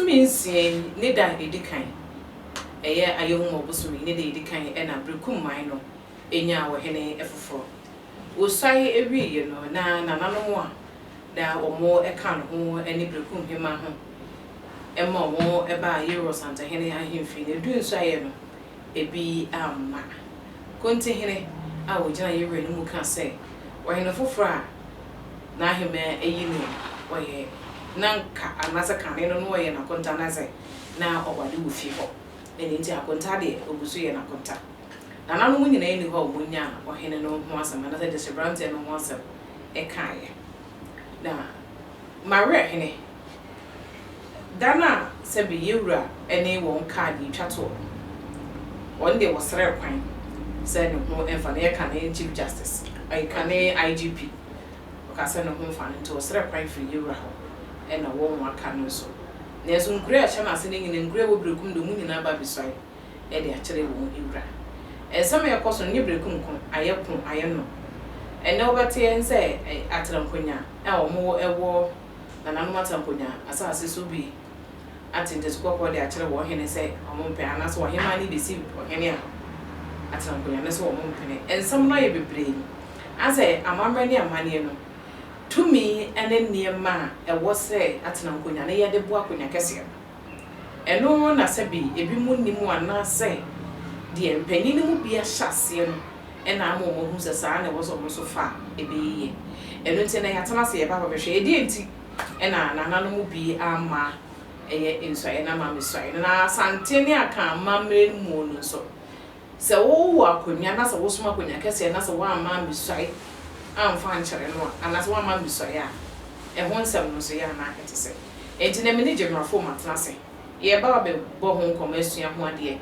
means ne da edikan eye ayehu obosumi ne da edikan e na Berekum man no enya ohene efoforo osai ewi ye no na nananom a da omo eka no ho eni Berekum hema ho ema omo eba yero santa hene ahemfi ne du nso aye no ebi amma konti hene a wogina yero ni mu ka se ohene foforo a na aheme eyi no oye nanka anasa kane no no ye na konta na se na obade wo fi ho eni nti akonta de obusu ye na konta na nanu nyina eni ho omunya ohene no ho asama na se de brand no ho asama e kae na mare hene dana se be yewura eni won card twato won de wo sere kwan se no ho emfa na ye kane chief justice ai kane IGP o ka se no ho fa nto sere kwan fi yewura ho and a warm one can so. There's some great chama sitting in grey Berekum the moon in our baby side, and they actually won't Ibra. And some of your cost on Berekum, I know. And nobody and say, at Lampunya, or more a war than a Matampunya, as I see be. At in the scope what they actually want him and say, or Montpe, and that's why he might deceive or any at Lampunya, that's what Montpe, and some might be brain. I say, I'm already a money. To me, and then near ma, I was say at Nampunya, and I de Boacunya Cassia. And no one as a bee, a bimundi more not say, dear Penny would be a chassian, and I'm who's a son was almost so far, a bee. And then I had to say about a shady, and I would be a ma, a inside, and a mammy side, and I Santania can mammy moon so. So, oh, Wacunya, that's a Wosma Cunya Cassia, and that's a one mammy side. I'm fine, no, and that's one man so ya. And one seven so ya market to say. And in a minute, general format, nothing. Ye Barbie, Bohom commerce to one dear.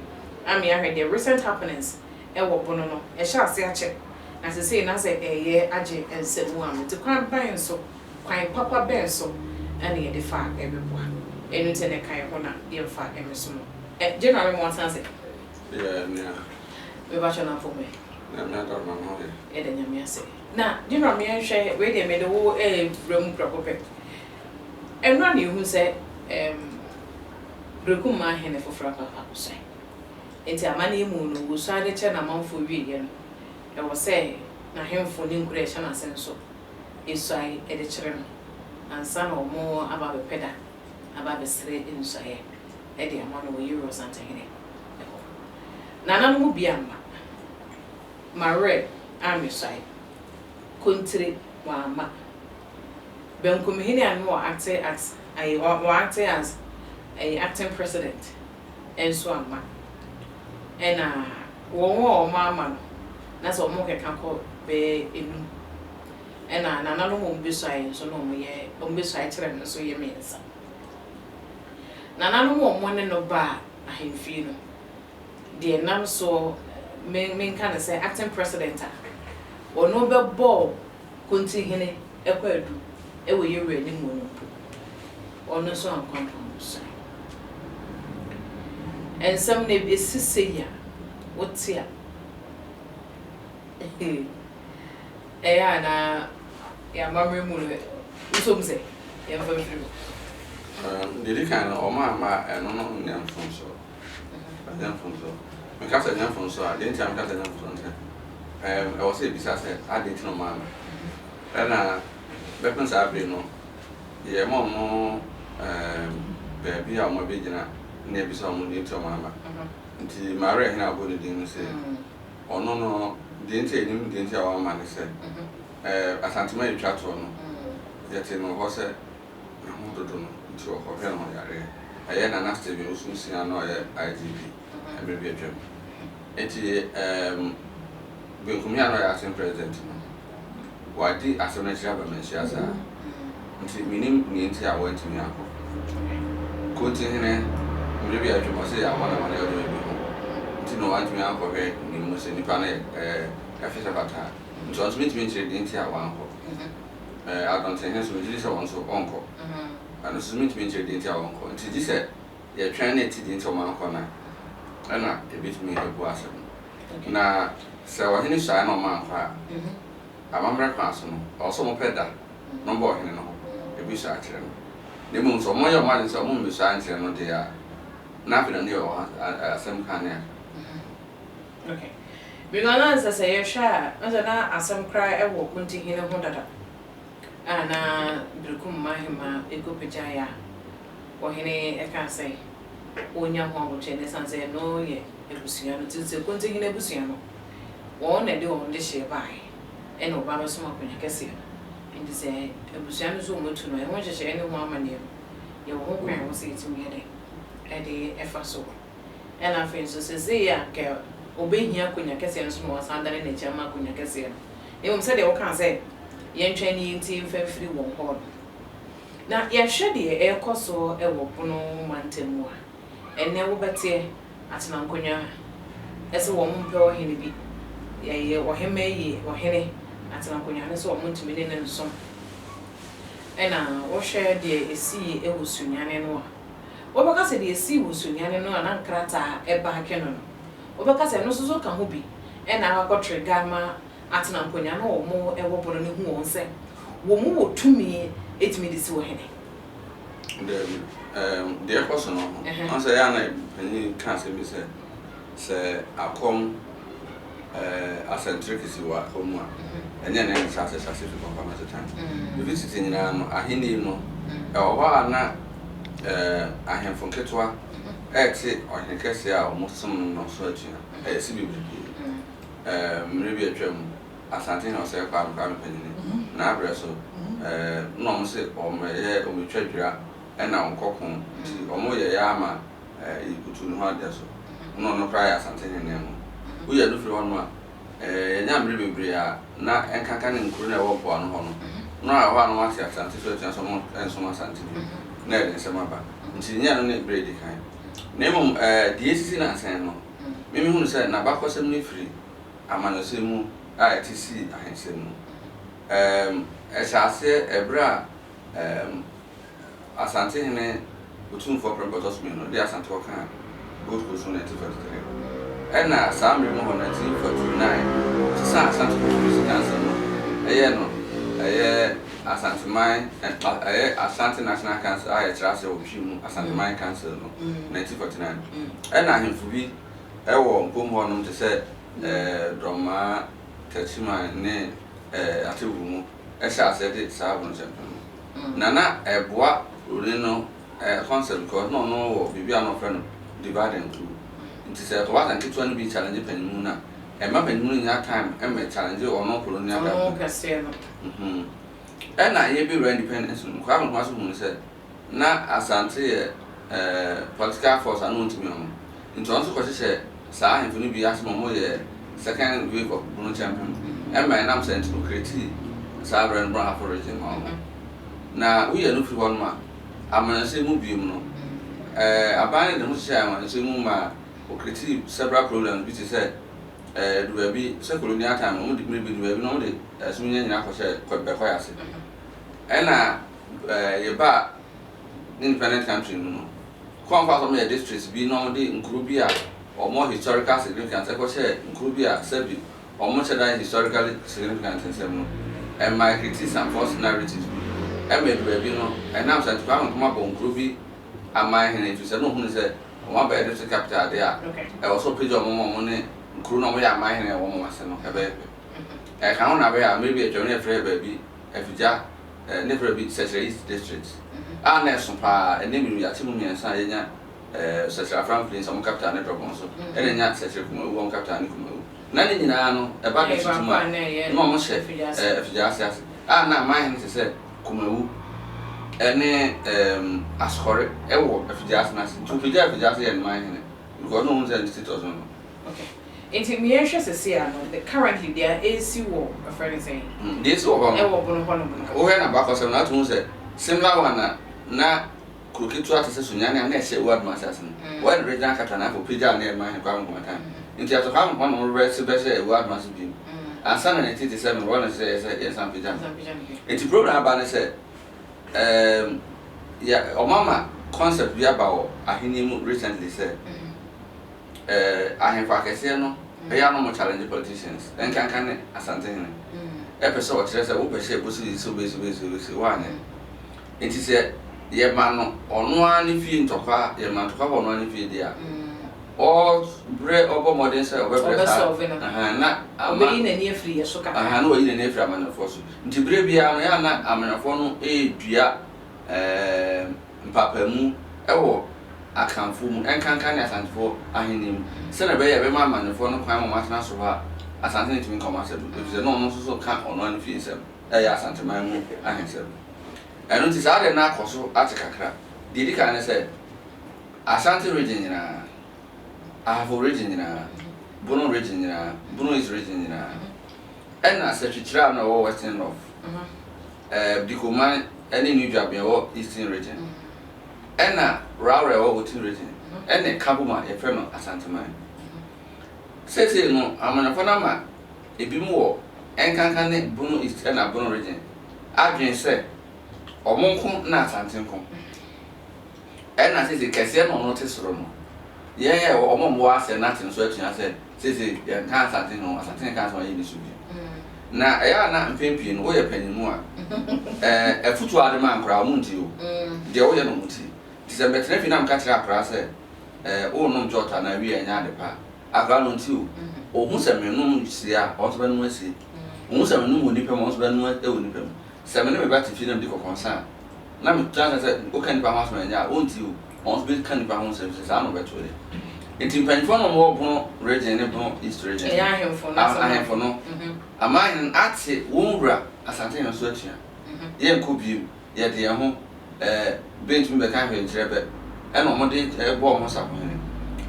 I mean, I heard the recent happenings, and what bono, a shall say a check. As I say, I say, a year, Ajay, and said one to crime buying so, quite Papa bear so, and ye defy everyone. And it's in a kind of honor, dear fat every small. Generally, one answer. Yeah, we watch on for me. I'm not on my money. And then say. Now, you know me and share where they made the whole room proper. And run you who said, Berekum my hen for frappa say. It's a money moon who saw the chen amount for reading. I was say, na him for new creation and sense so. Is I at the children and some or more about the pedder, about the straight inside. Eddie among the euros and taking it. Nana will be a man. My red army side. Country wama Berekum hini anu acting as a acting president and so ama and wo mama na so mo ke kan ko be enu and na no mo bi so ayi so no mo ye o bi so ayi kire no so ye mensa na no mo ne no ba ahemfi no de nam so men kan say acting president ono be ball konti hene ekwadu ewo yewre ni mu no ono so ankwanto so and some ne esise ya wotia na ya mamre mu no so mse ya mfa mfiri didi kan o ma eno no nyam fon so me ka sa nyam fon so a den tiam ka sa nyam fon so I was a business I didn't know man. And weapons are being no. Yeah, more baby, I'm a big near some need to mamma. Until Maria and I would didn't say, oh no, didn't say him, didn't say our man said. As Antimary chat on, yet in was a motor to a hotel on your area. I had an asked if you soon see another IGP and maybe a gem. Berekum ya no acting president no wadi asonachira ba mentia sa nti minim ni nti a wanti mi akọ koti hene mbe bi adwuma se ya wana wana yodo bi ho nti no wanti mi akọ hwe ni mo se nipa na afisa bata nti on smith mi nti nti a wan ho adon hene so jili se won so onko and smith mi nti a wan ho nti di se ye twan na ti di nti o man ko na ana ebit mi ebu asem na so wa hini sha na ma kwa amamra kwa so no also mo peda no bo hini no e bi sha kire no ne mu so mo yo ma so mo me so anche no de a na bi no ne o asem kan ne okay because as say sha na asem cry e wo kunti hine ho dada ana Berekum mahima egopeja ya ohene e kan say onya ho aboche ne sanse no ye ebusua no tse kunti hine ebusua no wo na de on de she bai e no ba no so makonya kese ndi se ebusua no so mo tu no e ho hye ne ho amane ye wo ho kwan wo se timi ye de e de efa so e na fe so se ya ke obehia konya kese no so no wasandane na chama konya kese no e mo se de wo kan say yentwa ni nti mfafiri won ho na ya hwe de e koso e wo pono mantemu a enne wo bete atena nkonya ese wo mpe wo hene bi ye wo heme yi wo hene atena nkonya ne so wo ntumi ne nso ena wo hwe de esi e wo sunyane no a wo baka se de esi wo sunyane no na nkrata e ba hake no wo baka se no so ka ho bi ena akotwe gama atena nkonya no wo mo e wo bono ne hu won se wo mo wo tumi etimi de si wo hene de koso no on say ya na pani kan se mi se akom acentric si wa komu a enye na sa se fi papa ma setan the visit nyina no ahini no e wo wa na ahemfo ketwa ti ohenkese a omusum no so atua si bibiri mre bi atwam asante na se kwa panini na abre so no mo se o me twadwira ena onkokon ti omo ye ya ama ikutu no ade so no cry asante ne mo wo ye no firi ho no a nya mre bebre a na enkaka ne nkuru na wo bo no ho no a ho no ase asante so tia so mo enso asante na ele se maba nti nya no ne bredi kan na mo die sisi na asen no mimi hunu se na bakosem ne firi amanasemu a etisi ahensemu esase ebra asante ne otumfo prempotos me no de asante ko kan gold coast 1943 ena samre mo 1949 sa asante ko cancer no asante mai asante national cancer a trase obhim asante mai cancer no 1949 ena ahemfu bi ewo nkomo no te se drama tachima ne atewumu esha asede saabun champion nana eboa no concept ko no wo bibia no friend divide and two nti se to wa nti to no bi challenge panimu na e ma panimu nya time e me challenge ono colonial government ena ye bi independence no kwa mo so mu se na asante political force anu ntimi ono nti on so ko se sa ahemfo no bi asemo mo ye second wave of Bruno champion and my name sent to create Sabra and Brown for region na we are no free one ma amanase mu bi mu no abane de mo share amanase mu ma o create several problems which is said do be se colonial time mo de me bi do be no de asum nya nyina ko share ko be ko yase na ye ba independent country no ko fa so me districts bi no de nkuru bi a or more historical significance ko share nkuru bi a sabi or much that historically significant in some and my critics and false narratives e me do bi no and now say to am come about nkuru bi amai hen if say no hu say o ba district capital there e also page o mo ne nkuru no mo ya amai hen e wo mo ase no e be e kan na be a maybe e join e free ba bi e fija ne free bi Central East district na so pa e ne mi ya timu mi ensa ye nya Central Franklin some capital ne drop on so e nya Central kuma wo capital ne kuma na ni nyina no e ba be tuma no mo se fija ase na amai hen se kuma wu ene askhore ewo fija ase na to fija ase ye amai hen because no one say institute no okay. Inti mi ehwe sese ano the currently there AC war a friend saying this war e wo bono hono o he na back so na to say similar one na kroketu atese sunyane na ehye word masas no when regional katana for pija na ma he kwa mo tan inti ato ka mo no rest be say word masas bi ansa na 87 one say yes am pija inti program ba na say ya o mama concept bi about ahini mu recently say ahemfa kese no e ya no mo challenge politicians en kan asante ne e pese o kire se wo pese bo si so be wa ne enti se ye mano ono ani fi ntokwa ye man tokwa ono ani fi dia o bre obo modern say obebre sa na obeyi na ni afri ye so kaka na oyi na ni afri amanafo so nti bre bia no ya na amanafo no dua mpapamu ewo akanfo mu enkankan ne asantefo ahenim se na be ye be ma amanafo no kwan mo matena so ha asante ne timi koma se do ze no no so ka ono ani fi nsem ya asante man mu ahensem eno ti sa de na akoso atikakra didi kan ne se asante region nyina ahafo region nyina bono region nyina bono is region nyina ena se twitira na wo western north dikoma ene new jabia wo eastern region ena raure wo western region ene kabuma e fe no asante man sese no amanafo na ma ebi mu wo enkankan ne bono east ena bono region adwen se omonko na asante nko ena sese kese no no tesoro no ye omomo ase na tin so atua se sese ye kan asante no asante kan so ye ni subi na eya na mpempi no wo ye panimu a efutu ade man kra mu nti o de wo ye no muti ti se betre fi na mka kira kra se o no jota na wi anya de pa akra no nti o hu se me no sia o so be no asi o hu se me no ni pe mo so be no e wo ni pe se me ne me ba ti fi na de ko konsa na me tana se o kan pa ma so anya o nti o so be kan pa ho se sa no be to le enti mpanfo no mo bo region ne bo east region ya ahemfo no aman ate wonwura asante no so atua ye nkobiem ye de ho bench me be kan hwe nkyerebe e no mo de bo mo sa ho ne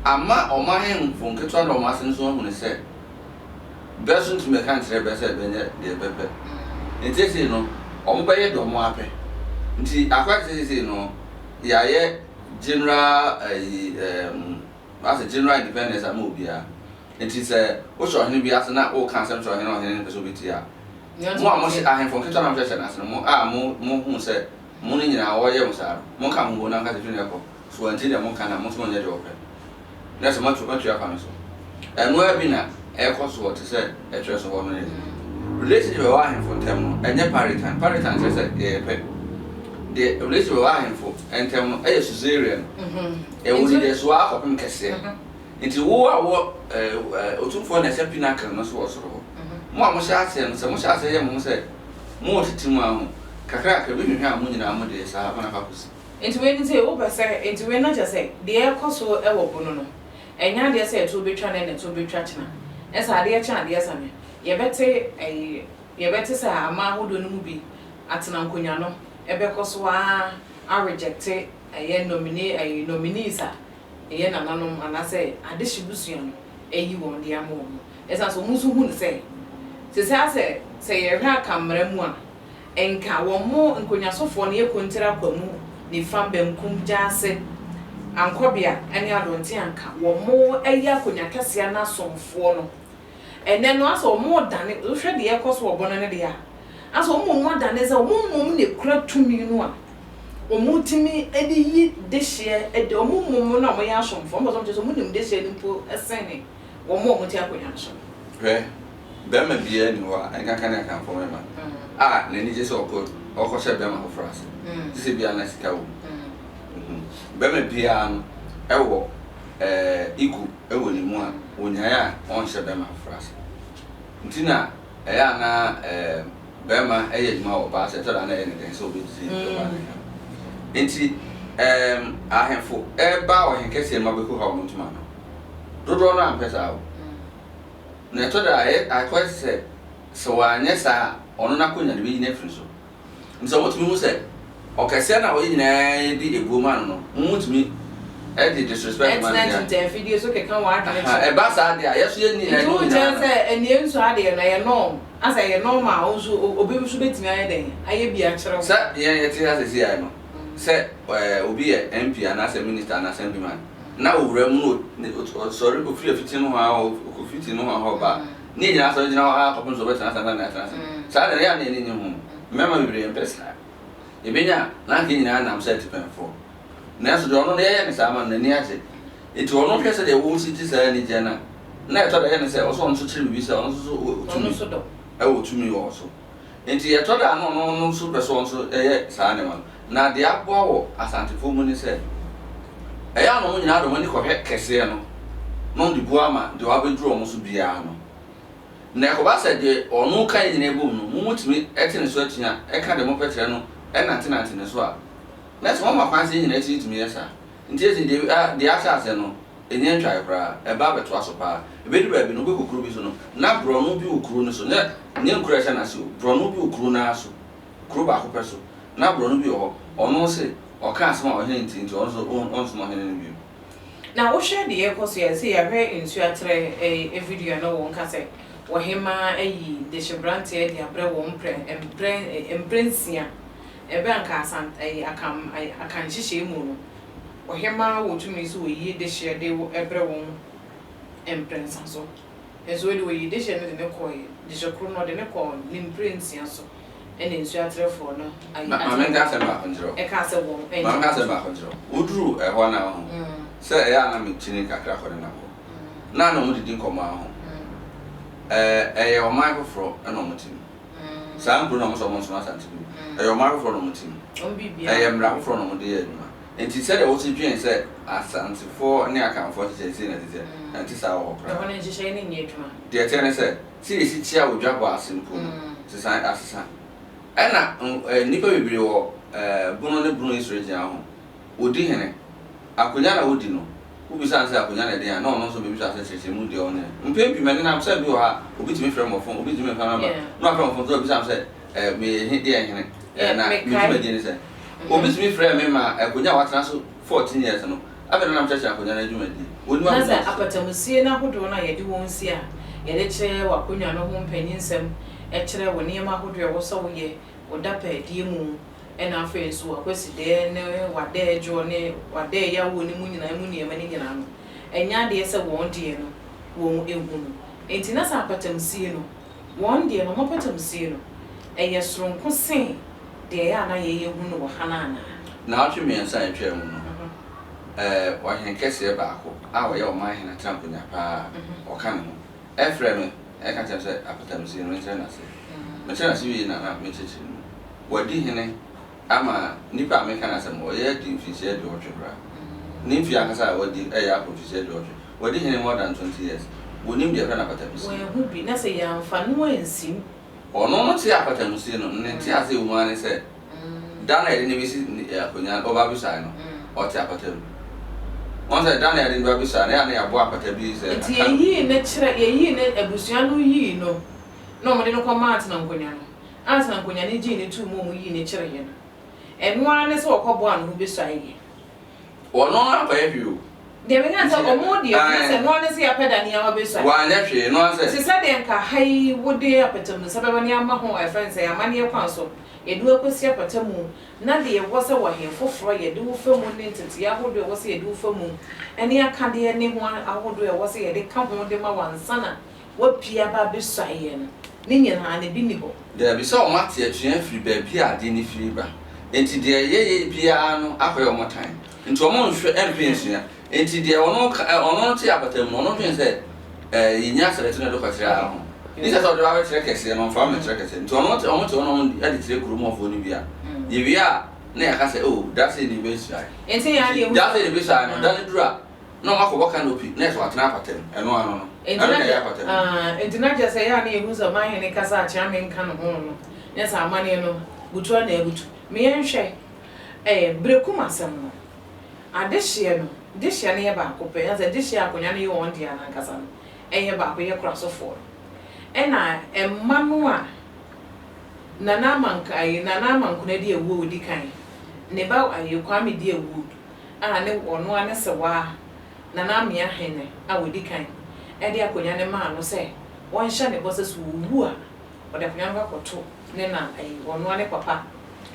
ama o ma hemfo nketwa no ma sen so hu ne se besun to me kan nkyerebe se benye de bebe enti se no o mo be ye do mo ape nti akwa se no ya ye general as a general independence am obia enti se o so hene bia se na o kan sem so hene o hene pe so bitia mo am se ahemfo nketwa na mhwehwe na se mo hu se mo ni nyina wo ye mo sa mo kan ho na ka se tune ko so anti de mo kan na mo so nya de ope na se mo tu afa no so eno abi na e ko so te se e tre so ho no ne relationship wa ahemfo ntem no enye paritan se e pe the relationship wa ahemfo ntem no e Caesarean e wo di de so akopem kese nti wo a wo otumfo na se pinnacle no so so ho mo a mo sha ase no se mo sha ase ye mo se mo titimu ahu kakra ka bi hwe a mo nyina mo de sa ha na fa kusi nti we ni say wo be say nti we na just say de e koso e wo bono no enya de say to betwa na to betwa chena esa de e cha de esa me ye bete sa ama hodo no mu bi atena nkonya no ebe koso a reject ye nominees a ye nananom anase adehyibusuan no eyi won de ama won esa so musu hu ne say se ye hwa kamera mu a enka won mo nkonya sofo ne ye kontira kwamu ni fambem kum jase ankobia ene adonte anka won mo eya konya kase na somfo no ene no aso mo dane hwe de ye koso obono ne de ya aso mo dane ze mo ne kura tumi no a omutimi edi yi dehye edi omumum na mo ya somfo mo so so mo nim dehye ni po esene wo mo muti akonya so hwe be ma bia ni wa enka kan kan fo mema na ni je so ko she be ma ho frase se bia na sika wo be ma bia ewo iku ewo ni mu a onyaya on she be ma ho frase ntina ya na be ma eye ma wo ba se tora na ye ni den so be ti do ba ni enti ahemfo ba o henkese ma be ko ha mo ntuma no dodo no ampesa wo na to da I say so anya sa ono na konya de bi na firi so nso motumi mu se o kese na o nyina di egoma no motumi e di disrespect man ya na video so ke kan wa adane e ba sa de a yeso ye ni na no je se eni enso ade na ye no asa ye normal o so obi so betimi aye den aye bi a kire sa ye ti asa si aye no se obi ye MP ana se minister ana se man na owura mu no sorry ko free fitin no ha ko fitin no ha ba ni nyina so nyina ha ko so beta na na sa na ya ni ni hu mema bibre empesa e benya na ke nyina na am set penfo na so do no na ya ni sa ma na ni ase eti ono hwese de wo si ti sa ni je na e to da ya ni se o so on so chiri bi se on so tumi e wo tumi wo so enti e to da no so person so e sa ne ma na de aboa wo asantefo mu ni se eya no nyina do mani kɔhwɛ kɛse no no de bua ma de wa beduru omo so bia no na ko ba se de ɔno kan nyina ebom no mu mutimi ɛte ne so atua ɛka de mo pɛtre no ɛnante ne so a na so ma kwanse nyina ɛti tumi yesa nti ezi de asa ase no enye ntwa ekra eba beto aso pa ebedu ba bi no bekokuru bi so no na bro no bi okuru no so ne nkuru ɛhyɛ na so bro no bi okuru na so kuru ba ko pɛ so na bro no bi ho ɔno se ɔka asema ɔhene ntinti ɔno so ɔnso ɔhene no bi na wo hwɛ de yɛkɔ so yɛ se yɛhwɛ nsu atre video no wɔn ka sɛ wɔhema ayi de hyebrante de abrɛ wɔn mprensia ebe anka asant akam hyehyɛ mu no wɔhema wɔtumi so wɔyi de hye de ebrɛ wɔn mprensa so ezo de wɔyi de hye no de ne kɔ de hye kro no de ne kɔ mprensia so ene nsu atrefo no ayi maame nka sɛ ba konjiro e ka sɛ wɔn maame nka sɛ ba konjiro uduru ɛhɔ na ho sɛ ɛya na me kyini kakra kɔ de na ho na na mo didi nkɔmɔ ho ɛyɛ ɔman foforo ɛna ɔmo tim saa nkuru na ɔmo so ɔmo nso asante bi ɛyɛ ɔman foforo na ɔmo tim ɛyɛ mmara foforo na ɔmo de yɛ adwuma enti sɛ de wɔsi dwen sɛ asantefo ne akanfo hyehyɛ na tete enti saa wɔ kora ɛhɔ ne hyehyɛ ne nyɛ adwuma deɛ tɛ ne sɛ sirisi kyia odwa bɔ asempo sesan asesa ɛna nipa bebree wɔ bunu ne bunu isoro gyina ho odi hene akonya na odi no ubisa nse akonya na den na ɔno nso bebi sɛ kyerɛkyerɛ mu deɛ ɔne mpempi mane na sɛ bi wɔ ha obi timi frɛ mo phone obi timi fa number na frɛ mo phone so obi sɛ me he deɛ hene na me timi de ne sɛ obi timi frɛ me ma akonya watena so 14 years no abɛn na kyerɛkyerɛ akonya na adwuma di oni ma sɛ apatamusie na hodo na yɛde wɔn si a yɛde kyerɛ wakonya no ho mpanyinsɛm ɛkyerɛ wɔ nneɛma ahodoɔ ɛwɔ sɛ woyɛ woda pɛɛdeɛ mu ɛna afei nso akwasi de ne wada adwo ne wada ya wo ne mu nyina mu nneɛma ne nyina no ɛnya deɛ sɛ wɔn deɛ no wɔn ehu no enti na sɛ apatamsie no wɔn deɛ no apatamsie no ɛyɛ soronko sen deɛ ya na yɛ hu no wɔ hana na atwe miɛnsa atwa mu no wɔhen kɛseɛ baako a wɔyɛ ɔman hena tramponya paa ɔka ne ho ɛfrɛ me ɛka kyerɛ sɛ apatamsie no nkyerɛ nase mekyerɛ nase wie na mekyekye no wadi hene ama nipa America na asɛm wɔyɛ di mfihyia de ɔtwe bra ne mfi akasa a wadi ɛyɛ apɔfihyia de ɔtwe wadi hene more than 20 years wonim deɛ fɛ na apatamsie wɔn hu bi na sɛ yɛamfa no ansim ɔno no te apatamsie no ne te ase wo ne sɛ da na yɛde ne bɛsi akonya ɔba bisa no ɔte apatam wɔn sɛ da na yɛde ne ba bisa na yɛ abɔ apata bi sɛ nti yɛyi ne kyerɛ yɛyi ne abusua no yi no na ɔmo de no kɔ mat na nkonya no ant na nkonya ne gyi ne tu mu yi ne kyerɛ yɛ no ɛnoa ne sɛ wɔkɔbɔ ano besu ayɛ ɔno abɛyɛ hwio deɛ me kan sɛ ɔmo deɛ sɛ noa ne sɛ yɛpɛda ne yawa besu ayɛ wanyɛ hwee no sɛ sɛ deɛ nka hai wode apatam no sɛ bɛba ne ama ho ɛfɛn sɛ amane kwan so yɛde akɔsi apatam mu na deɛ ɛwɔ sɛ wɔhe foforɔ yɛde wo fa mu ne ntete ahodoɔ ɛwɔ sɛ yɛde wo fa mu ɛne akadeɛ ne ho ahodoɔ ɛwɔ sɛ yɛde ka ho de ma wansana wapia ba besu ayɛ no ne nyinaa ne bi ni hɔ deɛ bi sɛ ɔmo ate atua firi baabi a ade ne firi ba enti deɛ yɛyɛ biara no akɔyɛ ɔmo tan nti ɔmo nhwɛ mpensua enti deɛ ɔno te apatam no ɔno dwen sɛ yɛnya asɛrɛte no de kɔkyerɛ ho ne sɛ ɔde ba bɛkyerɛ kɛseɛ no ɔmfa mɛkyerɛ kɛseɛ nti ɔmo te ɔno ade kyerɛ kuromɔfoɔ no bi a yɛwie a na yɛka sɛ o da sɛ ne bɛsua enti yɛ da sɛ ne bɛsua no da ne duru a na ɔmo akɔbɔ canopy na ɛsɛ watena apatam ɛno ano no enti na gye sɛ yɛ a ne yɛhu sɛ ɔman hene kasa akyerɛ me nka no ho no ne sɛ amane no butua na abutu meɛnhwɛ Berekum asɛm no adehye no dehye no yɛ baako pɛ ɛsɛ dehye akonya no yɛ wɔn deɛ anankasa no ɛyɛ baako yɛ korasofoɔ ɛna ɛma no a nana amanko de ewu odi kan ne ba ayɛ kwame de ewu a ne ɔno ane sɛ wa nana amia hene a odi kan ɛde akonya ne ma no sɛ wɔn hyɛ ne bɔ sɛ so wu a ɔde akonya no akɔto ne na ɔno ane papa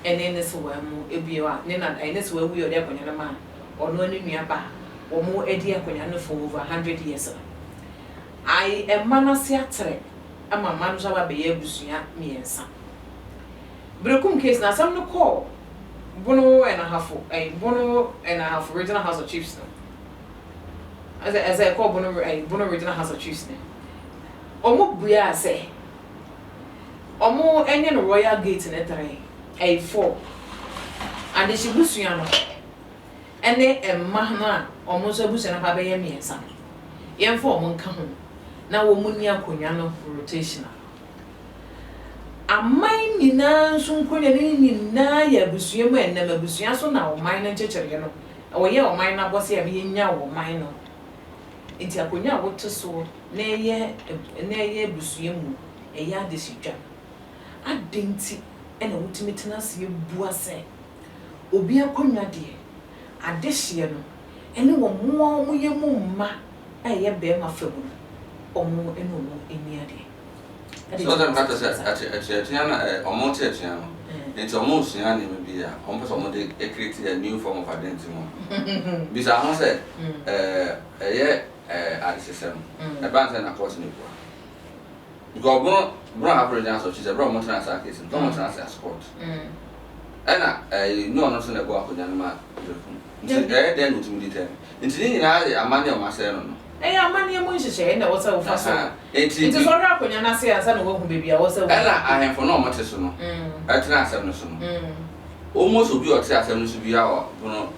ene ne se wa mu ebiewa ne na ne se wa wu yode akonya na ma ono ne nua ba wo mu edi akonya no for over 100 years ai emana se atre ama ma no so ba be ya busua miensa Berekum case na sam no call bono and a half regional house of chiefs no as I call bono regional house of chiefs no omo buya say omo enye no royal gate na tare 4 and the Shibusiano. And they a mahna almost a bus and a baby me and son. Young for Moncahu. Now, Munia Cunano rotational. A mine in Nan soon put in Naya Busium and never Busiaso now, mine and Chichariano. Or your mine was here being now or mine. Into a punya water so near ye Busium, a yard is jam. A dainty and ultimate you boise. Obia Punya dear. A dish yellow. Anyone more mumma, a ye bear my film. Or more and more in near day. So that matters at Tiana or Montiano. It's almost Yanni will be almost create a new form of identity. Besides, said, a year at the system, advance and across New York. Because Brown Average, which is a Brown Montana case, and Brown Montana sport. And you know, not in a walk with Yanama. Then would be detailed. Incidentally, a money of myself. Eh, money and Munshi, and I was so fast. It is all right when you're not saying I said, "Won't be I was a I am for no Matisano. At last, almost would be or say, I should be our Brown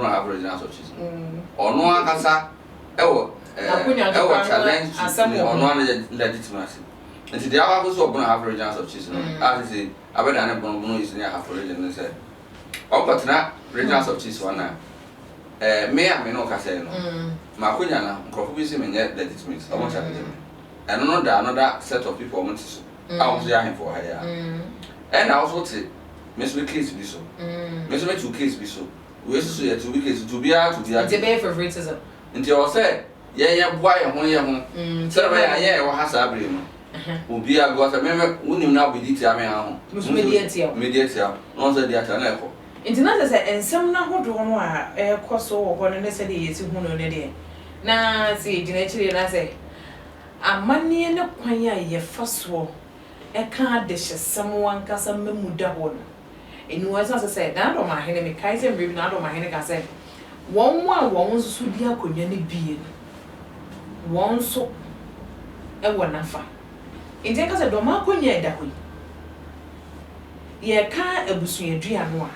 Average answer. Or no one can say, oh, challenge or non legitimacy. And today I was open average answer of cheese. As I bet I never know is near half religion and said, oh, but not regions of cheese one now. May I may not say no. Macunyana, Crofism and yet legitimate, almost and another set of people want to. I was young for her. And I also say, Miss Wickes be so. Miss Wickes 2 cases be so. We used to say 2 weeks to be out to the debate for favoritism. Until I said, yeah, why and 1 year home. So, yeah, what has I been? Will be a got a member, wouldn't now be detailed. Media, not the Ataneko. International and some now hold on a cost or one and said is who know the now, see, genetically, I say, a money and a quaya, ye first war. A card dishes someone cast a memuda one. In words, as I said, not on my enemy, Kaiser, and not on my enemy, I said, one wants to be a could be one so a one nafa. In take us a domaco near that way. Ye can't a busuya drianoa.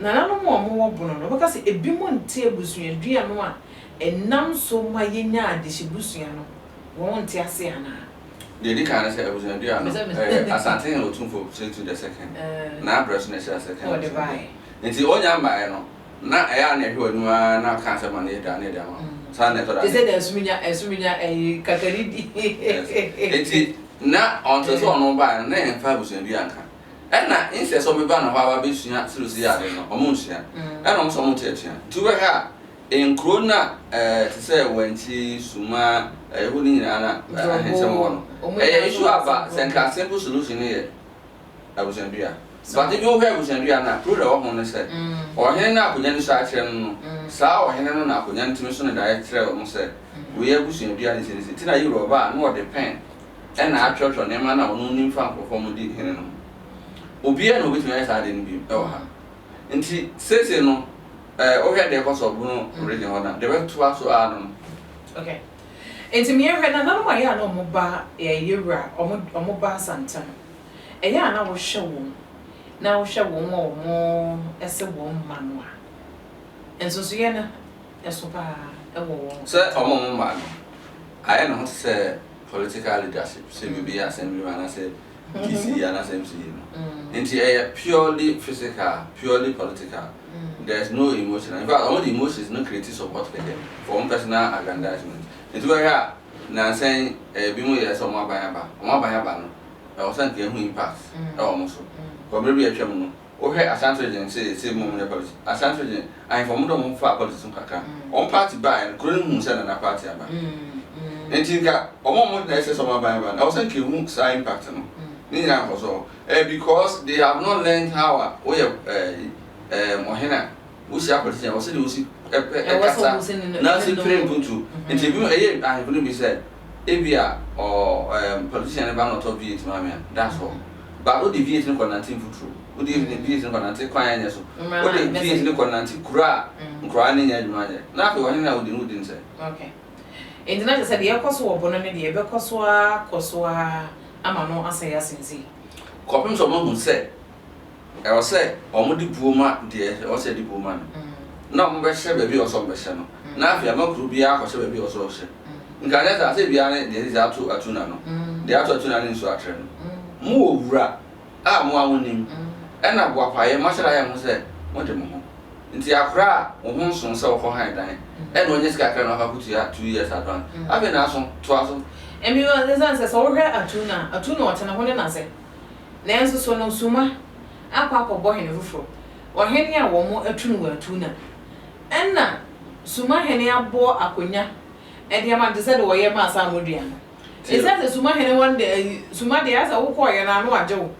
Nana more bono, because a bimon tear busuya drianoa, and none so my yena dishibusiano won't tear siana. The Dickana said I was in Diana, as I think for to the second. Now, person is a second. What divide? It's the only man, not I am who now can't have money down there. Is it as a Cataridi? It's not on the phone no by and then 5 was in Bianca. And not instead of me banner how I be seen at Susia or Munsia, and on some teaching. To her in Crona to say when she Suma, a wooden Anna, and someone. A issue about a simple solution here. I was in Bia. But if you have was in Biana, put her on the set. Or Henna could then start Sao Henna could then to mission and I tell said, we are pushing Bia is in the Euro bar, more the pen. And our church on Emana or no new farm perform the Henna. Obiano with me as I didn't be. Oh, and she says, you know, over the cost of Bruno region, they went to us to Adam. Okay. And to me, I had another way I know Moba a Yura or Moba Santa. A yarn I was shown. Now show more as a woman. And so Siena, as super a woman. Sir, a woman. I am not say political leadership. Say we be assembly and I say DC and SMC. It's a purely physical, purely political. There's no emotion. In fact, all the emotion is not creative support for one personal aggrandizement. It's where now saying a bimo yes or more by I was saying who impact almost. But maybe a chairman. Okay, a Santrogen say moment politics. A Santrogen, I informed them for politics. On party by and couldn't send a party about. And you got a moment that says on my Bible. I was thinking who sign impact. Because they have not learned how we have Mohena, who see a politician, or say, who Nancy Prinbutu. And if you I wouldn't be said, Abia or politician about not of Vietnam, that's all. But what the Vietnam conanting for true? What the Vietnam conanting quietness? What the Vietnam conanting crying in your now, I wouldn't say. Okay. In the night, I said, the Apostle or Bonani, the Coswa, Amano, I say, as in see. Coping someone who said, I was say omo di buoma de I was say di buoma no mo be hye baby oso be hye no na afia makuru bia akọ hye baby oso hye nka na say bia ne de za atu na no de atu na ne nso atre no mo owura a mo awonim e na boapaye ma hyira ya mo say mo de mo ho nti akra wo ho nson se wo han dan e na onye sika kra na akakutu ya 2 years advance abe na aso to aso emi wo the sense so wo hwe atuna o tena ho ne na se na enso so no suma akọ hene fufuro wo hene a wo mo atunu wa atuna enna suma hene abo akonya e de ma de se de wo ye ma sa modua no e se suma hene won de suma de asa wo ko ye na no aje wo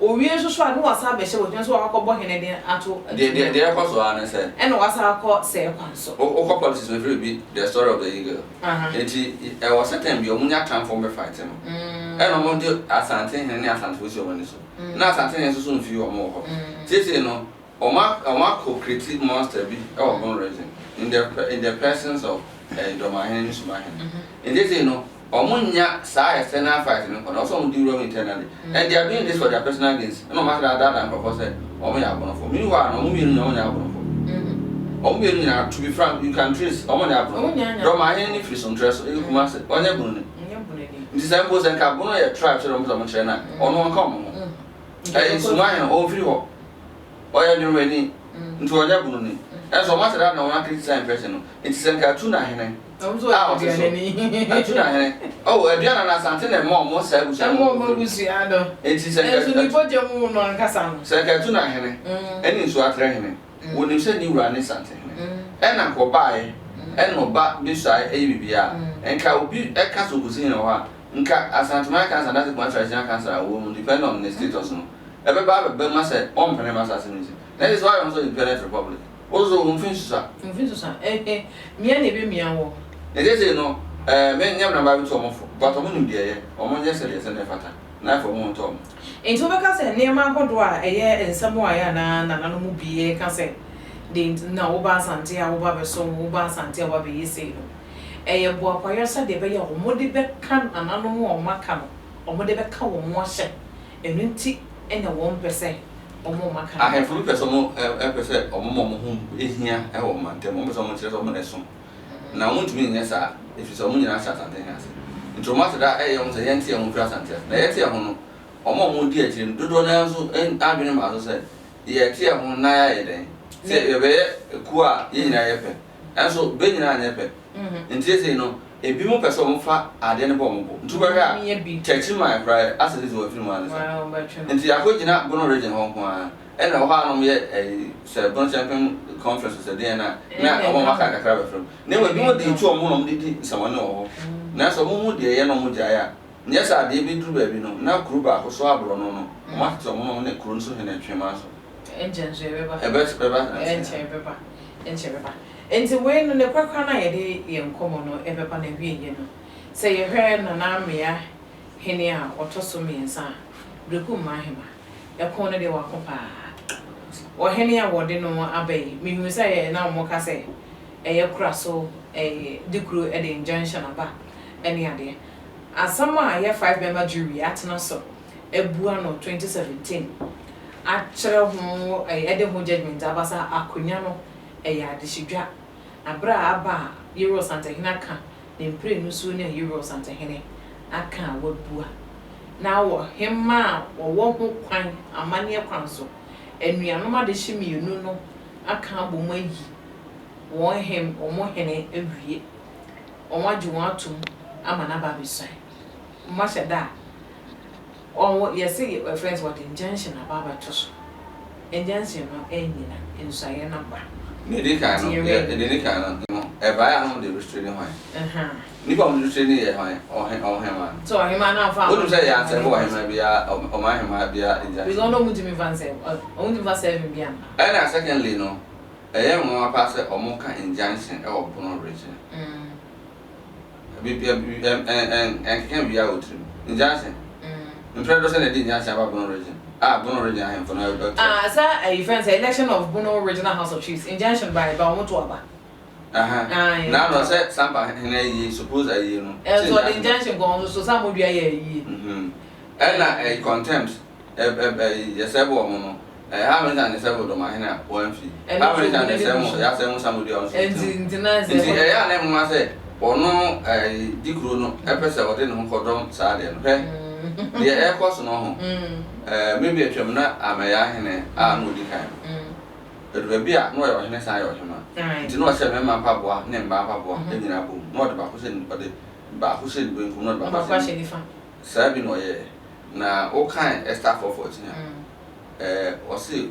owie so anu wasa be hye wo tun so akọ hene de ato de akọ so ana se enna wasa akọ se kwanso o politics me be the story of the eagle enti e was certain bi omunya transform be fight no enna mo de asante hene ne asante wo si o mani so na asante hene so mfi o mo ho tete no oma co-creative monster bi e wo bon region in the presence of Ghanaian suma hene and tete no omunya sa external fight no kono so mo di wrong internally and they are doing this for their personal gains no matter that and purpose say omo ya bono for meanwhile no mo mi no ya bono for omo bi na to be frank you can trace omo ya bono Ghanaian ni free some trace e kuma say onye bono ni nti say boss en ka bono ya tribe so mo chere na ono nka omo suma hene o free ho oya nyu ni nti onye bono ni e so matter that na one criticize person no nti say ka tu na hene atuna hene oh aduana na sante na mo sa busu mo busu ado enti se ka ni boje mu no nkasa no se ka tuna hene eni nso atre hene woni se ni wura ne sante hene ena ko bae eno ba bisai bibia enka obi eka so busu hene ho nka asante ma kansa that is one traditional cancer wo mu depend on the status no ebe ba be ma se on pene ma sa se ni that is why also independent republic also mfinsusa mia ne be mia wo Eze no men nyam na ba bi to mo fo but omo nim de ye omo nye se de se ne fata na fo mo to mo enti be ka se ne ma hodo a eye ensamo aya na no mu biye ka se de na wo ba sante a wo ba be so wo ba sante a wo ba yese no eye bo akoyo se de be ye omo de be kan anano mo o maka no omo de be ka wo mo hye enu nti ene wo mpese omo maka a he fulu pese mo pese omo mo ho ehia e wo mantem mo pese mo kire so mo na so na won't mean yes if so munya na something else intromata da on say yenti on kura sante na yeti ho no omo di akire dodo na nso adwene ma so say yeti ho na ya yeden say ye be ku a ye nyina ye pe enso be nyina anya pe ntie say no ebi mo pese mo fa ade ne bo mo bo ntu be ha chechi my cry as it is wo film an say nti akogina bono region ho ko a e na ho anom ye say bon champion conference say dey na omo maka kakra be from na we bi mo dey tu omo no di samane ho na so mo dey ye no mo jaya nya sa dey bi duru ba bi no na kuru ba ko so abro no no mo to omo no ne kuru nso he na twema so enjenso ebeba encheba enti we no ne kwakwa na ye dey ye nkomo no ebeba na wie ye no say ye hwe na na amia hene a otoso miensa Berekum mahema e ko ne de wakopa ohene a wode no abai mihu say na mo ka say eye kura so dikuru e de injunction aba ene ade asama ye 5 member jury atena so ebua no 2017 a chere ho e de ho judgment abasa akonya no ya de hidwa abra aba Euro Santa Hina ka ne mpre no so ne Euro Santa Hine aka wabua na wo hemma wo ho kwan amane kwan so enuanom ade hyemienu no aka bomu ayi wo hem omo hene ewie omo aju atum ama na ba besai ma sheda o yes friends what injunction ababa to so injunction no enyina ensaye number ne de kan no e ba ya no de restraining hwan ni ba mo restraining ye hwan o hema so hema na fa o say ya say bo hema bia o ma hema bia injunction we don't know muti me van say o muti va say bia and secondly no e mo pa say o mo ka injunction e o bono region and can be out injunction Imperial Senate didn't have a Bono region. Bono region, I am for no doctor. Sir, a friend's election of Bono Regional House of Chiefs, injunction by Baumutuaba. Now, no, said Sampa, and suppose I know. So the injunction goes, so some would be a ye. And a contempt, a several mono, how many times they say do my hena one fee how many times they say ya say mo somebody else nti ya na mo ma say ono di kuro no e pese wo de no kodom saa de no he de e course no ho maybe atwam na amaya hene a no di kan edu bia no yo hene saa yo hema nti no se me ma paboa ne mba paboa e nyina bo no de ba ko se ba ko se bo nkum no de ba ko se ni fa saa bi no ye na o kan staff of 14 o se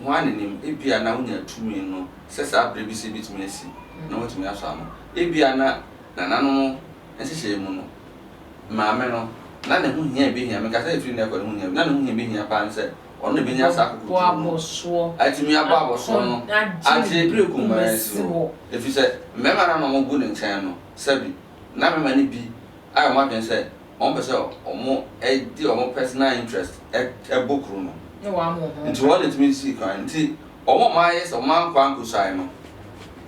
one nim ebia na unya tumi no se saa bre bi se bitumi asi na wotumi aso ano ebia na nananom ensese mu no maame no na ne hu hia bi hia me ka say free na ko ne hu hia na ne hu hia bi hia pa nse ono bi nya sa kokko aboso atimi aboso no ati Berekum so efi se mema na no mo gu ne nchen no sabi na mema ne bi ayo ma den se on pese omo di omo personal interest e bokru no e wa mo ho nti won let me see kan nti omo ma yes o man kwa nkusai no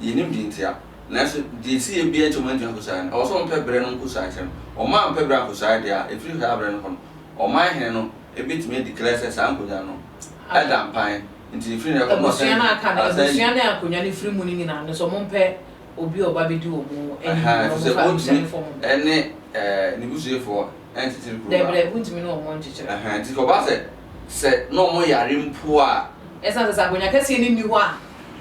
yinim di ntia na so di si e bi e to man twan nkusai no o so mpe bre no nkusai chen o ma mpe bre nkusai dia e free ha bre no kono o ma hene no e bitime declare se sa nkonya no adam pan nti free na ko no se na aka na se na akonya ni free mu ni na no so mo mpe obi oba be di omo ene ni busuefo entity group debre buntimi no omo nchichira nti ko ba se no mo yare mpo a esa se akonya kase ni ho a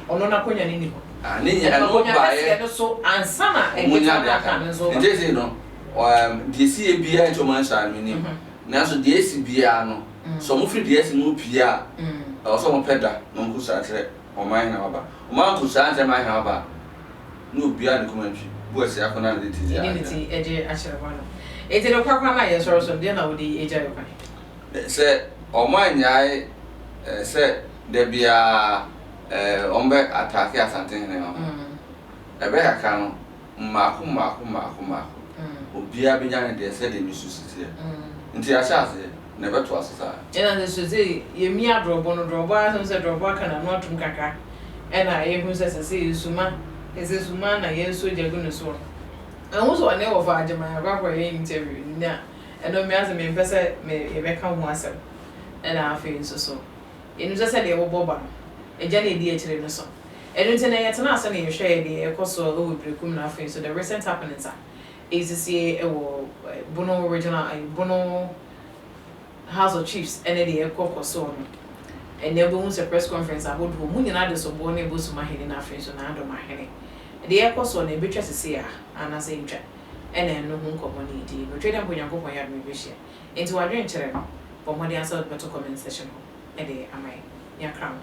ono na konya ni ho ani nya no ba ye no so ansana e get aka nzo nje no DC bia en to man sha mi ni na so DC bia no so mo free DC no pia o so mo peda no nku sa tre o man na ba o man ku sa tre man na ba no bia ni commentary bo se akona na diti ya ni eje achire bana ete no kwakwa na ye so de na wodi eja yo kan se o man nyai se de bia ombe atake asante ne no ebe aka no mako obia benya ne de se de misusite nti a chance ne beto asesa ena de so ze ye mi adrobo no drobo aso se drobo aka na no atum kaka ena ye hu se se suma ese suma na ye so jagu no so an wo so ne wo fa ajema ya kwa ye interview na eno mi aso me pese me ye be ka ho asem ena afi so enu se de wo boba eja na edi akire no so enu nte na yetena asa na ye hwe de ekoso o Berekum na afi so the recent happenings is to see Bono original Bono House of Chiefs and the ekoso no and there was a press conference about who munyina de so Bono ebo so mahene na afi so na ado mahene the ekoso na ebetwa sese a ana se ntwa ene no hu nkomo ni di no tweda mponya kopon ya me behia enti wadwen kire no bomode answer beto comment section ho e de amai ya crown